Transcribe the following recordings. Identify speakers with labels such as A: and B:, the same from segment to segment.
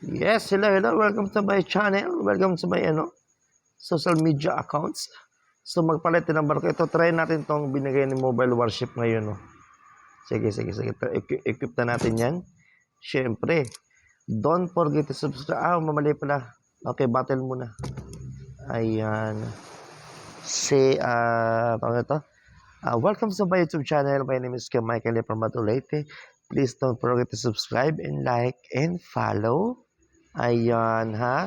A: Yes, hello, hello. Welcome to my channel. Welcome to my social media accounts. So magpalit din ng barko. Ito, try natin tong binigay ni Mobile Warship ngayon. No? Sige. Equip na natin yan. Siyempre, don't forget to subscribe. Mamali pala. Okay, battle muna. Ayan. Welcome to my YouTube channel. My name is Michael from Matulete. Please don't forget to subscribe and like and follow. Ayan, ha?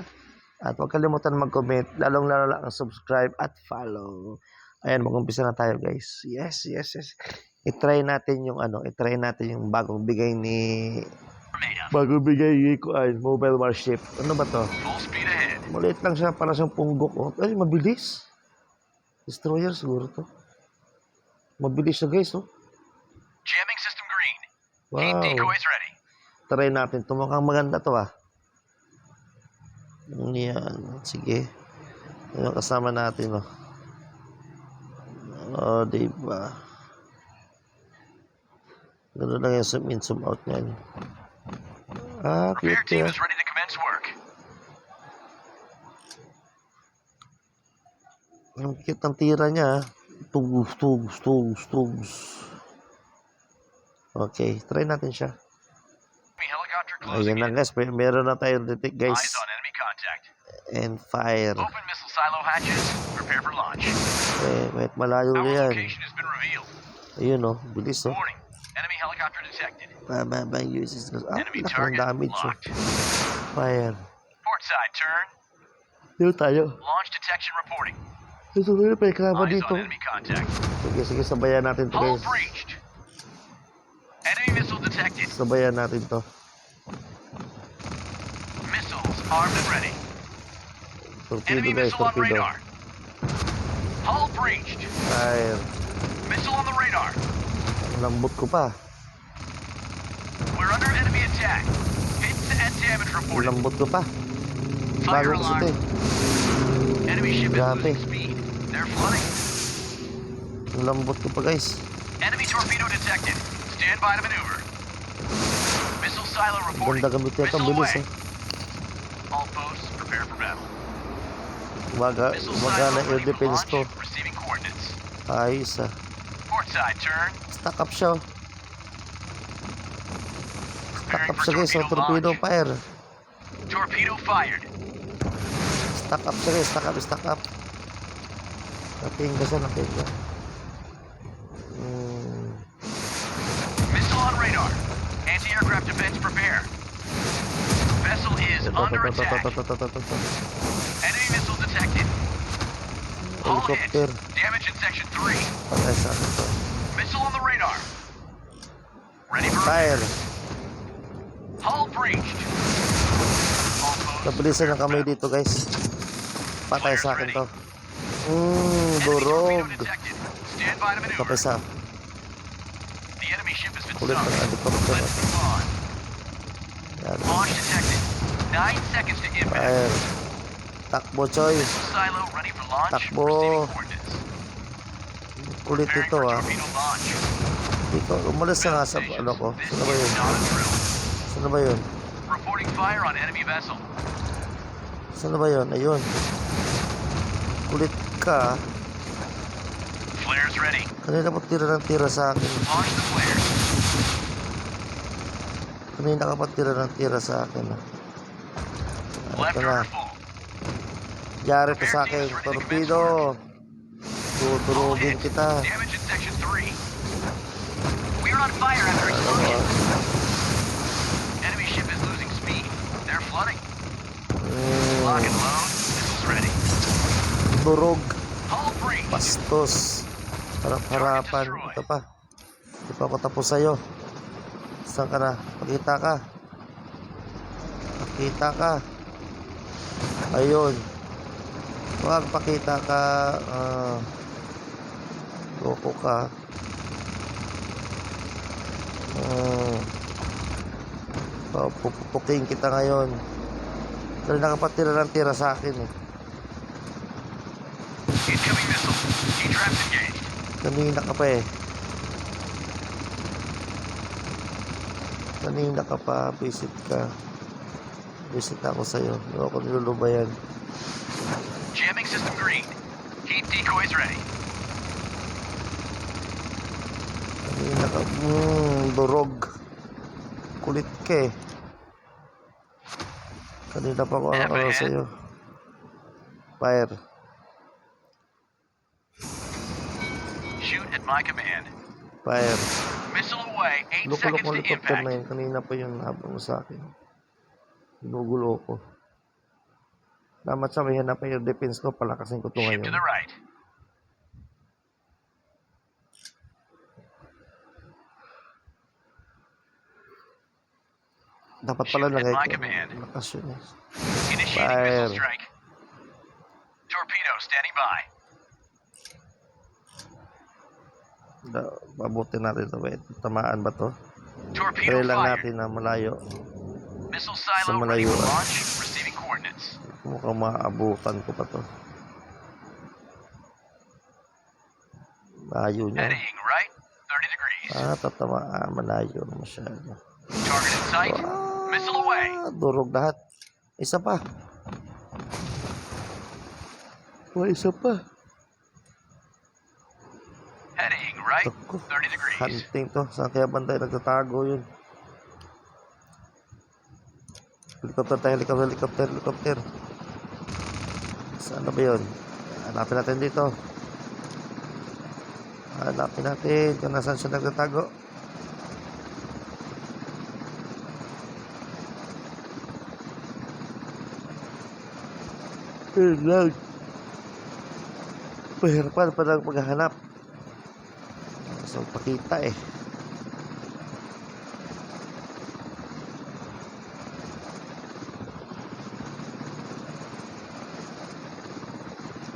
A: At huwag kalimutan mag-comment, lalong-lalo lang ang subscribe at follow. Ayan, mag-umpisa na tayo, guys. Yes. I-try natin yung bagong bigay ni Mobile Warship. Ano ba to? Maliit lang siya, para siyang punggok. Oh. Ay, mabilis. Destroyer siguro to. Mabilis siya, guys, oh.
B: Jamming system green.
A: Wow.
B: Keep decoys ready.
A: Try natin. Mukhang maganda to, ah. Yan. Sige. Yung kasama natin, oh. Oh, diba? Gano'n lang yung zoom in, zoom out niyan. Ah,
B: Repair
A: cute
B: team
A: yan.
B: is ready to commence work.
A: Ang cute ng tira niya, ah. Tugs. Okay, try natin siya.
B: Enemy helicopter closing
A: Ayan na,
B: in.
A: guys. Meron na tayong detect, guys.
B: Eyes on enemy contact.
A: And fire.
B: Open missile silo hatches. Prepare for launch.
A: Kahit malayo na
B: Our
A: yan.
B: location has been revealed.
A: Ayun, oh. Bilis, oh.
B: Warning. Enemy helicopter detected.
A: Bye, uses.
B: Enemy
A: Laki ng
B: target
A: damage, oh.
B: locked.
A: Fire.
B: Port side turn.
A: Dito tayo.
B: Launch detection reporting.
A: Ito na, may kraba
B: Eyes
A: dito.
B: on enemy contact.
A: Sige, sabayan natin to,
B: Hull
A: guys.
B: breached. Enemy missile detected.
A: Sabayan natin to.
B: Missiles armed and ready.
A: Torpedo,
B: Enemy
A: guys,
B: missile on
A: torpedo.
B: radar. Hull breached.
A: Fire.
B: Missile on the radar.
A: Lambot ko pa.
B: We're under enemy attack. Hits and damage reported.
A: Lambot ko pa.
B: Fire
A: Bago kasi
B: alarm.
A: ito, eh.
B: Enemy ship is
A: Grabe.
B: losing speed. They're flooding.
A: Lambot ko pa, guys.
B: Enemy torpedo detected. Stand by to maneuver. Missile silo reporting.
A: Ganda gamit yan. Ang
B: Missile
A: bilis,
B: away.
A: eh.
B: All posts prepare for battle. Missile
A: Umaga
B: silo
A: na air
B: ready for
A: defense
B: launch.
A: to.
B: Receiving coordinates.
A: Ayos, ah.
B: Port side turn.
A: Stack up siya, oh. Stack
B: Preparing
A: up
B: for
A: siya, guys.
B: torpedo
A: Torpedo
B: launch.
A: fire.
B: Torpedo fired.
A: Stack up siya, guys. Stack up. Natingga siya.
B: Missile on radar. Anti-aircraft defense prepare. Vessel is under attack. Enemy missile detected. Hull hit.
A: Helicopter.
B: Damage in section 3.
A: Patay sa akin to.
B: Missile on the radar. Ready for
A: Fire.
B: hull breached. All posts
A: Nabilisan ng kamay dito, guys. Patay sa akin to.
B: enemy
A: Durog.
B: torpedo detected. Stand by to maneuver.
A: Patay sa
B: The enemy ship has been
A: kulit ng
B: sunk.
A: helicopter.
B: Let's move on.
A: Yan.
B: Launch detected. 9 seconds to impact.
A: Fire. Takbo, Choy.
B: Missile silo ready for launch.
A: Takbo.
B: Receiving coordinates.
A: Kulit
B: Preparing
A: ito,
B: for
A: ah.
B: torpedo launch.
A: Dito, umalis na nga sa
B: Stations.
A: ano ko.
B: This
A: Saan ba
B: is
A: yun?
B: not a drill.
A: Saan ba yun?
B: Reporting fire on enemy vessel.
A: Saan ba yun? Ayun. Kulit ka.
B: Flares ready.
A: Kanina pa tira sa akin.
B: Launch the flares.
A: Kanina ka pa tira sa akin.
B: Left
A: Ito na.
B: rudder full.
A: Yari ka sa akin. Torpedo. Tuturugin kita.
B: Damage in section 3. We're on fire after
A: Ano
B: explosion.
A: ba?
B: Enemy ship is losing speed. They're flooding. Lock and load. Missiles ready.
A: Turog.
B: Hull breach.
A: Bastos. Harap-harapan. Ito pa. Hindi pa ako tapos sa'yo. Saan ka na? Pakita ka. Ayun. Huwag pakita ka. Loko ka. Pupupukin kita ngayon. Pero nakapatira ng tira sa akin, eh.
B: Incoming missile. T-traps engaged.
A: Kanina ka pa, eh. Kanina ka pa. Visit ka. Visit ako sa'yo. Hindi ako nilulubayan.
B: Jamming system green. Heat decoys ready.
A: Kanina ka, durog. Kulit ka eh. Kanina pa ako
B: F ahead.
A: sa'yo. Fire.
B: Shoot at my command.
A: Fire.
B: Missile away. 8
A: Loko-loko
B: seconds
A: ang
B: to
A: helicopter na
B: impact.
A: yun. Kanina pa yung habang mo sa akin. Ginugulo ko. Damat sa may hanapin yung defense ko. Palakasin ko ito
B: Ship to
A: ngayon.
B: the right.
A: Dapat pala
B: Shoot at
A: lagay
B: my
A: ko.
B: command.
A: Lakas yun eh.
B: Initiating
A: Fire.
B: missile strike. Torpedo standing by.
A: Mabuti natin ito. Wait, tamaan ba to?
B: Torpedo
A: Try lang
B: fired.
A: natin na malayo.
B: Missile
A: Sa
B: silo ready for
A: malayuan.
B: launch. Receiving coordinates.
A: Mukhang maabutan ko pa to. Malayo niya.
B: Heading right. 30 degrees.
A: Tatamaan. Malayo na masyado.
B: Target in sight. Missile away.
A: Durog lahat. Isa pa. Isa pa.
B: Heading right.
A: Ako,
B: 30 degrees.
A: hunting to. Saan kaya bantay nagtatago yun? Helicopter tayo, helicopter. Saan na ba yun? Hanapin natin dito. Hanapin natin kung nasaan siya nagtatago. Yun lang. Pahirapan pa lang paghahanap. So, pakita eh.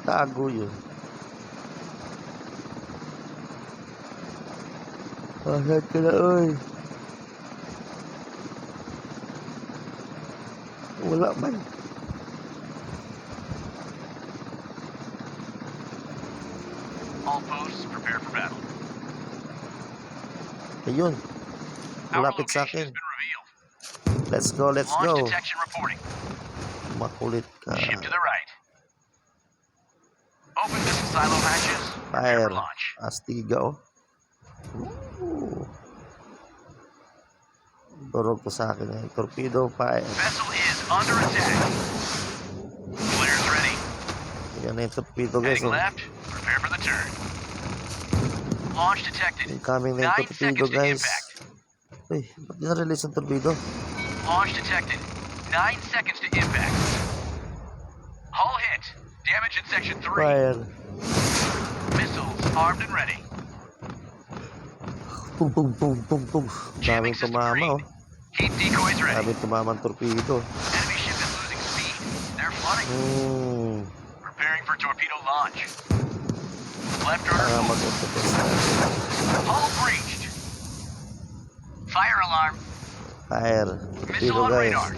A: Tago yun. Saan ka na, oy? Wala man.
B: All posts prepare for battle.
A: Ayun.
B: Our
A: Malapit sa
B: location has
A: akin.
B: been revealed.
A: Let's go.
B: Launch detection reporting.
A: Makulit ka.
B: Ship to the right. Open missile silo hatches. Prepare
A: Fire.
B: for launch.
A: Astiga, oh. Ooh. Durog to sa akin eh. Torpedo, fire.
B: Vessel is under attack. Flares ready.
A: Yan na yung torpedo, guys.
B: Heading
A: Oh.
B: left. Prepare for the turn. Launch detected.
A: Incoming na
B: 9
A: yung torpedo,
B: seconds to
A: guys.
B: impact.
A: Uy, ba't na-release ang torpedo?
B: Launch detected. 9 seconds to impact. Hull hit. Damage in section 3.
A: Fire.
B: Missiles armed and ready.
A: Pum, pum, pum, pum, pum.
B: Jamming
A: Daming
B: system
A: tumama,
B: green.
A: oh.
B: Keep decoys ready.
A: Daming tumama ang torpedo.
B: Enemy ship is losing speed. They're flooding. Preparing for torpedo launch. Left rudder full.
A: Mag-test na.
B: Hull breached. Fire alarm.
A: Fire.
B: Missile
A: Torpedo,
B: on
A: guys.
B: radar.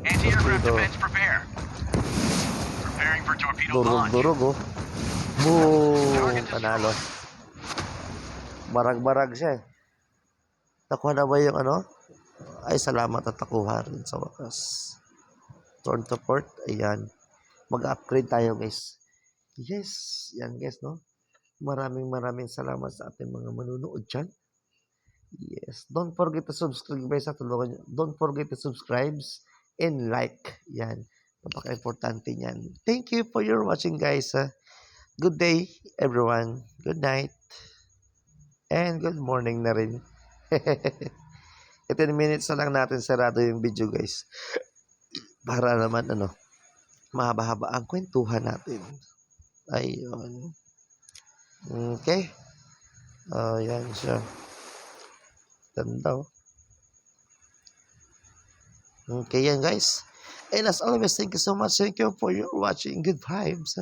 B: Anti-aircraft
A: Torpedo.
B: defense prepare. Preparing for torpedo launch.
A: Durog, oh. Boom! Panalo. Barag-barag siya eh. Nakuha na ba yung ano? Ay, salamat at nakuha rin sa wakas. Turn to port. Ayan. Mag-upgrade tayo, guys. Yes. Yan, guys, no? Maraming salamat sa ating mga manunood dyan. Yes. Don't forget to subscribe, guys. Don't forget to subscribe and like. Yan. Napaka-importante niyan. Thank you for your watching, guys. Good day, everyone. Good night. And good morning na rin. 10 minutes na lang natin sarado yung video, guys. Para naman, mahaba-haba ang kwentuhan natin. Ayun. Okay. Yan siya. Ganda, oh. Okay, yan, guys. And as always, thank you so much. Thank you for your watching. Good vibes.